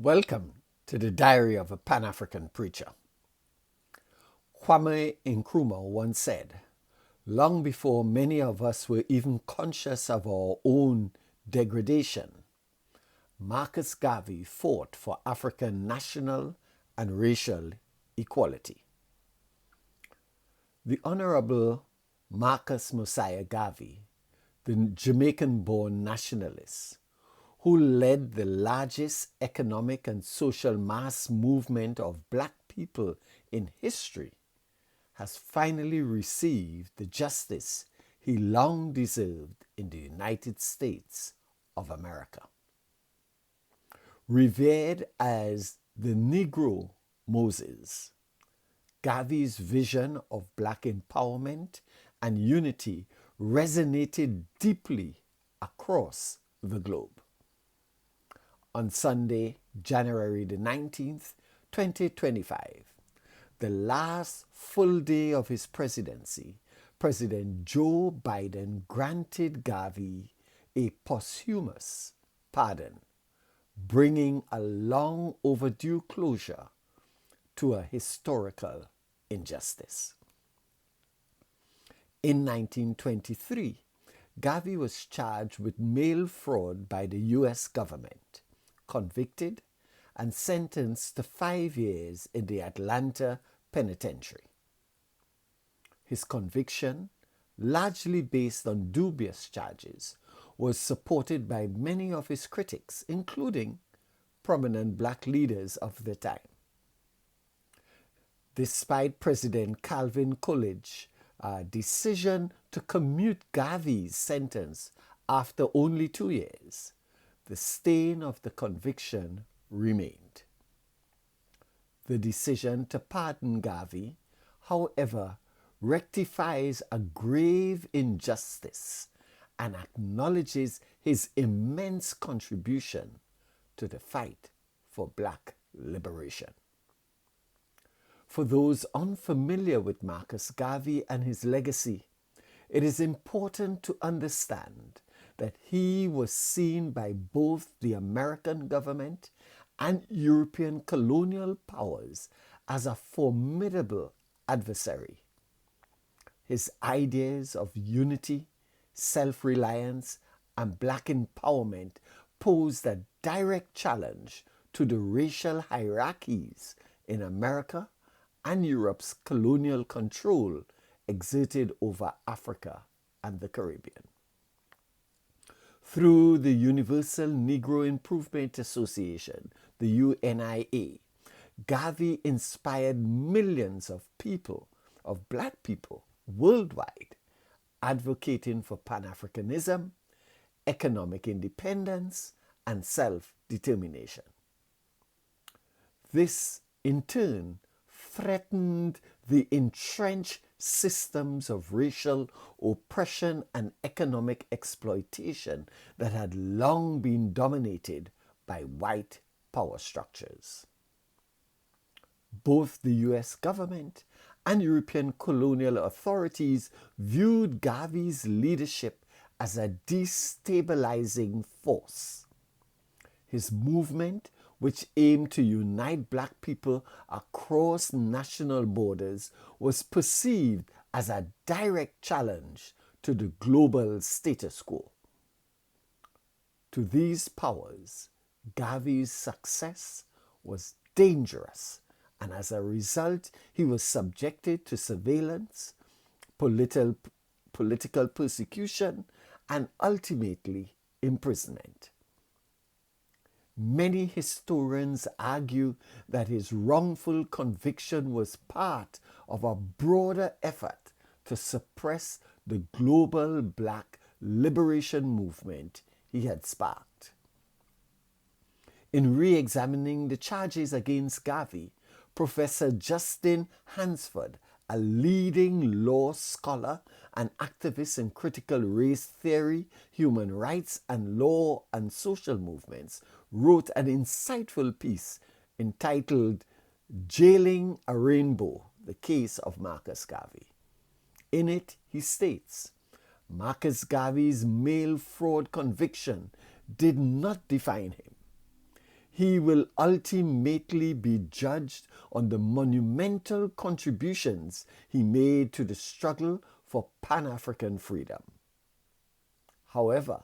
Welcome to the Diary of a Pan-African Preacher. Kwame Nkrumah once said, long before many of us were even conscious of our own degradation, Marcus Garvey fought for African national and racial equality. The Honorable Marcus Mosiah Garvey, the Jamaican-born nationalist, who led the largest economic and social mass movement of black people in history, has finally received the justice he long deserved in the United States of America. Revered as the Negro Moses, Garvey's vision of black empowerment and unity resonated deeply across the globe. On Sunday, January the 19th, 2025, the last full day of his presidency, President Joe Biden granted Garvey a posthumous pardon, bringing a long overdue closure to a historical injustice. In 1923, Garvey was charged with mail fraud by the U.S. government, convicted, and sentenced to 5 years in the Atlanta penitentiary. His conviction, largely based on dubious charges, was supported by many of his critics, including prominent black leaders of the time. Despite President Calvin Coolidge's decision to commute Garvey's sentence after only 2 years, the stain of the conviction remained. The decision to pardon Garvey, however, rectifies a grave injustice and acknowledges his immense contribution to the fight for black liberation. For those unfamiliar with Marcus Garvey and his legacy, it is important to understand that he was seen by both the American government and European colonial powers as a formidable adversary. His ideas of unity, self-reliance, and black empowerment posed a direct challenge to the racial hierarchies in America and Europe's colonial control exerted over Africa and the Caribbean. Through the Universal Negro Improvement Association, the UNIA, Garvey inspired millions of people, of black people worldwide, advocating for Pan-Africanism, economic independence, and self-determination. This, in turn, threatened the entrenched systems of racial oppression and economic exploitation that had long been dominated by white power structures. Both the U.S. government and European colonial authorities viewed Garvey's leadership as a destabilizing force. His movement, which aimed to unite black people across national borders, was perceived as a direct challenge to the global status quo. To these powers, Garvey's success was dangerous, and as a result, he was subjected to surveillance, political persecution, and ultimately imprisonment. Many historians argue that his wrongful conviction was part of a broader effort to suppress the global black liberation movement he had sparked. In re-examining the charges against Garvey, Professor Justin Hansford, a leading law scholar and activist in critical race theory, human rights, and law and social movements, wrote an insightful piece entitled Jailing a Rainbow, the Case of Marcus Garvey. In it, he states, Marcus Garvey's mail fraud conviction did not define him. he will ultimately be judged on the monumental contributions he made to the struggle for Pan-African freedom. However,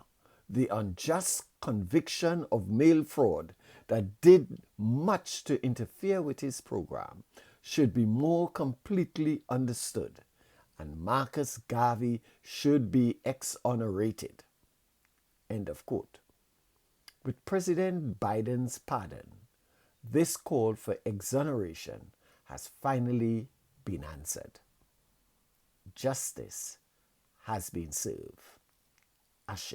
the unjust conviction of mail fraud that did much to interfere with his program should be more completely understood, and Marcus Garvey should be exonerated. End of quote. With President Biden's pardon, this call for exoneration has finally been answered. Justice has been served. Ashe.